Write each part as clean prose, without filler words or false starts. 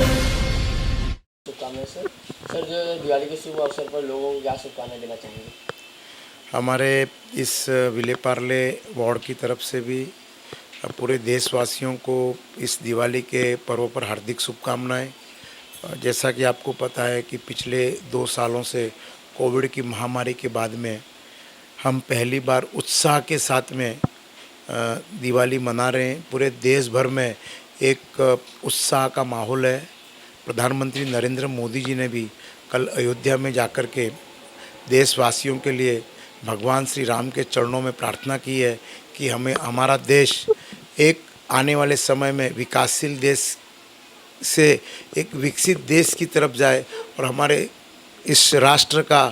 शुभकामनाएं sir. Sir जो दिवाली के शुभ अवसर पर लोगों को क्या शुभकामनाएं देना चाहेंगे? हमारे इस विले पार्ले वार्ड की तरफ से भी पूरे देशवासियों को इस दिवाली के पर्व पर हार्दिक शुभकामनाएं। जैसा कि आपको पता है कि पिछले 2 सालों से कोविड की महामारी के बाद में हम पहली बार उत्साह के साथ में दिवाली मना रहे हैं। पूरे देश भर में एक उत्साह का माहौल है। प्रधानमंत्री नरेंद्र मोदी जी ने भी कल अयोध्या में जाकर के देशवासियों के लिए भगवान श्री राम के चरणों में प्रार्थना की है कि हमें हमारा देश एक आने वाले समय में विकासशील देश से एक विकसित देश की तरफ जाए और हमारे इस राष्ट्र का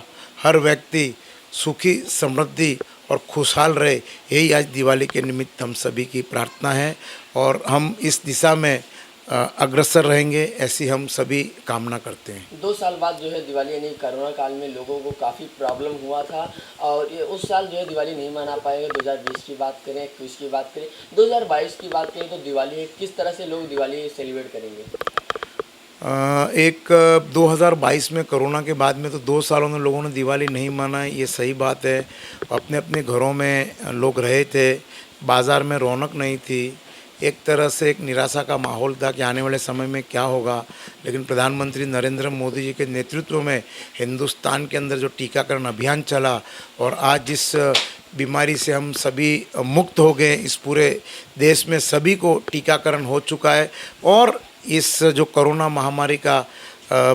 हर व्यक्ति सुखी, समृद्धि और खुशहाल रहे। यही आज दिवाली के निमित्त हम सभी की प्रार्थना है और हम इस दिशा में अग्रसर रहेंगे, ऐसी हम सभी कामना करते हैं। 2 साल बाद जो है दिवाली यानी कोरोना काल में लोगों को काफ़ी प्रॉब्लम हुआ था और ये उस साल जो है दिवाली नहीं मना पाएगा। 2020 की बात करें, 21 की बात करें, 2022 की बात करें तो दिवाली किस तरह से लोग दिवाली सेलिब्रेट करेंगे? 2022 में कोरोना के बाद में तो 2 सालों में लोगों ने दिवाली नहीं मना, ये सही बात है। अपने अपने घरों में लोग रहे थे, बाज़ार में रौनक नहीं थी, एक तरह से एक निराशा का माहौल था कि आने वाले समय में क्या होगा। लेकिन प्रधानमंत्री नरेंद्र मोदी जी के नेतृत्व में हिंदुस्तान के अंदर जो टीकाकरण अभियान चला और आज जिस बीमारी से हम सभी मुक्त हो गए, इस पूरे देश में सभी को टीकाकरण हो चुका है और इस जो कोरोना महामारी का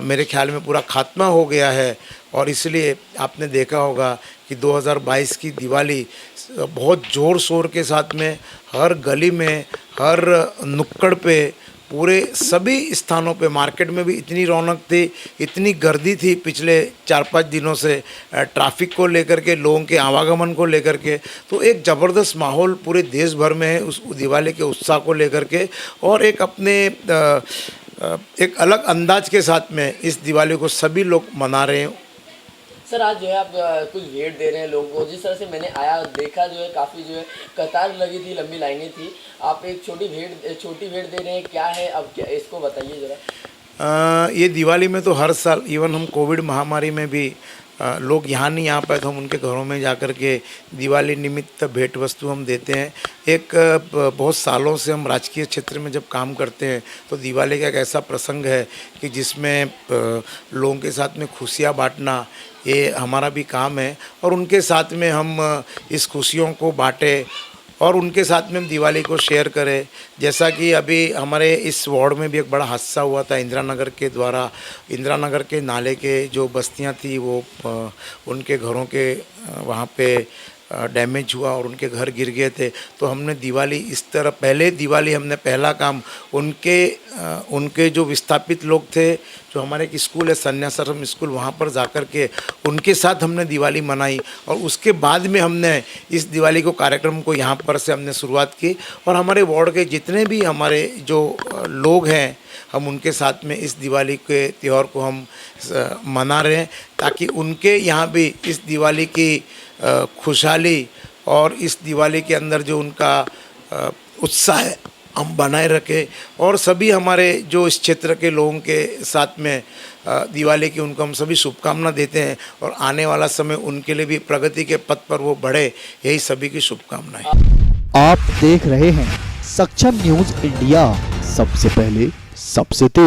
मेरे ख्याल में पूरा खात्मा हो गया है। और इसलिए आपने देखा होगा कि 2022 की दिवाली बहुत ज़ोर शोर के साथ में हर गली में, हर नुक्कड़ पे, पूरे सभी स्थानों पे, मार्केट में भी इतनी रौनक थी, इतनी गर्दी थी पिछले 4-5 दिनों से ट्रैफिक को लेकर के, लोगों के आवागमन को लेकर के। तो एक ज़बरदस्त माहौल पूरे देश भर में है उस दिवाली के उत्साह को लेकर के और एक अपने एक अलग अंदाज के साथ में इस दिवाली को सभी लोग मना रहे हैं। सर आज जो है आप कुछ भेंट दे रहे हैं लोगों को। जिस तरह से मैंने आया देखा जो है काफ़ी जो है कतार लगी थी, लंबी लाइनें थी। आप एक छोटी भेंट दे रहे हैं, क्या है अब, क्या इसको बताइए ज़रा। ये दिवाली में तो हर साल, इवन हम कोविड महामारी में भी लोग यहाँ नहीं आ पाए तो हम उनके घरों में जाकर के दिवाली निमित्त भेंट वस्तु हम देते हैं। एक बहुत सालों से हम राजकीय क्षेत्र में जब काम करते हैं तो दिवाली का एक ऐसा प्रसंग है कि जिसमें लोगों के साथ में खुशियाँ बांटना ये हमारा भी काम है और उनके साथ में हम इस खुशियों को बांटें और उनके साथ में हम दिवाली को शेयर करें। जैसा कि अभी हमारे इस वार्ड में भी एक बड़ा हादसा हुआ था इंदिरा नगर के द्वारा। इंदिरा नगर के नाले के जो बस्तियां थी वो उनके घरों के वहाँ पे डैमेज हुआ और उनके घर गिर गए थे। तो हमने दिवाली इस तरह, पहले दिवाली हमने पहला काम उनके जो विस्थापित लोग थे, जो हमारे एक स्कूल है संन्यासाश्रम स्कूल, वहाँ पर जाकर के उनके साथ हमने दिवाली मनाई और उसके बाद में हमने इस दिवाली को कार्यक्रम को यहाँ पर से हमने शुरुआत की और हमारे वार्ड के जितने भी हमारे जो लोग हैं हम उनके साथ में इस दिवाली के त्यौहार को हम मना रहे हैं ताकि उनके यहाँ भी इस दिवाली की खुशहाली और इस दिवाली के अंदर जो उनका उत्साह है हम बनाए रखें और सभी हमारे जो इस क्षेत्र के लोगों के साथ में दिवाली की उनको हम सभी शुभकामना देते हैं और आने वाला समय उनके लिए भी प्रगति के पथ पर वो बढ़े, यही सभी की शुभकामनाएं। आप देख रहे हैं सक्षम न्यूज इंडिया, सबसे पहले सबसे तेज।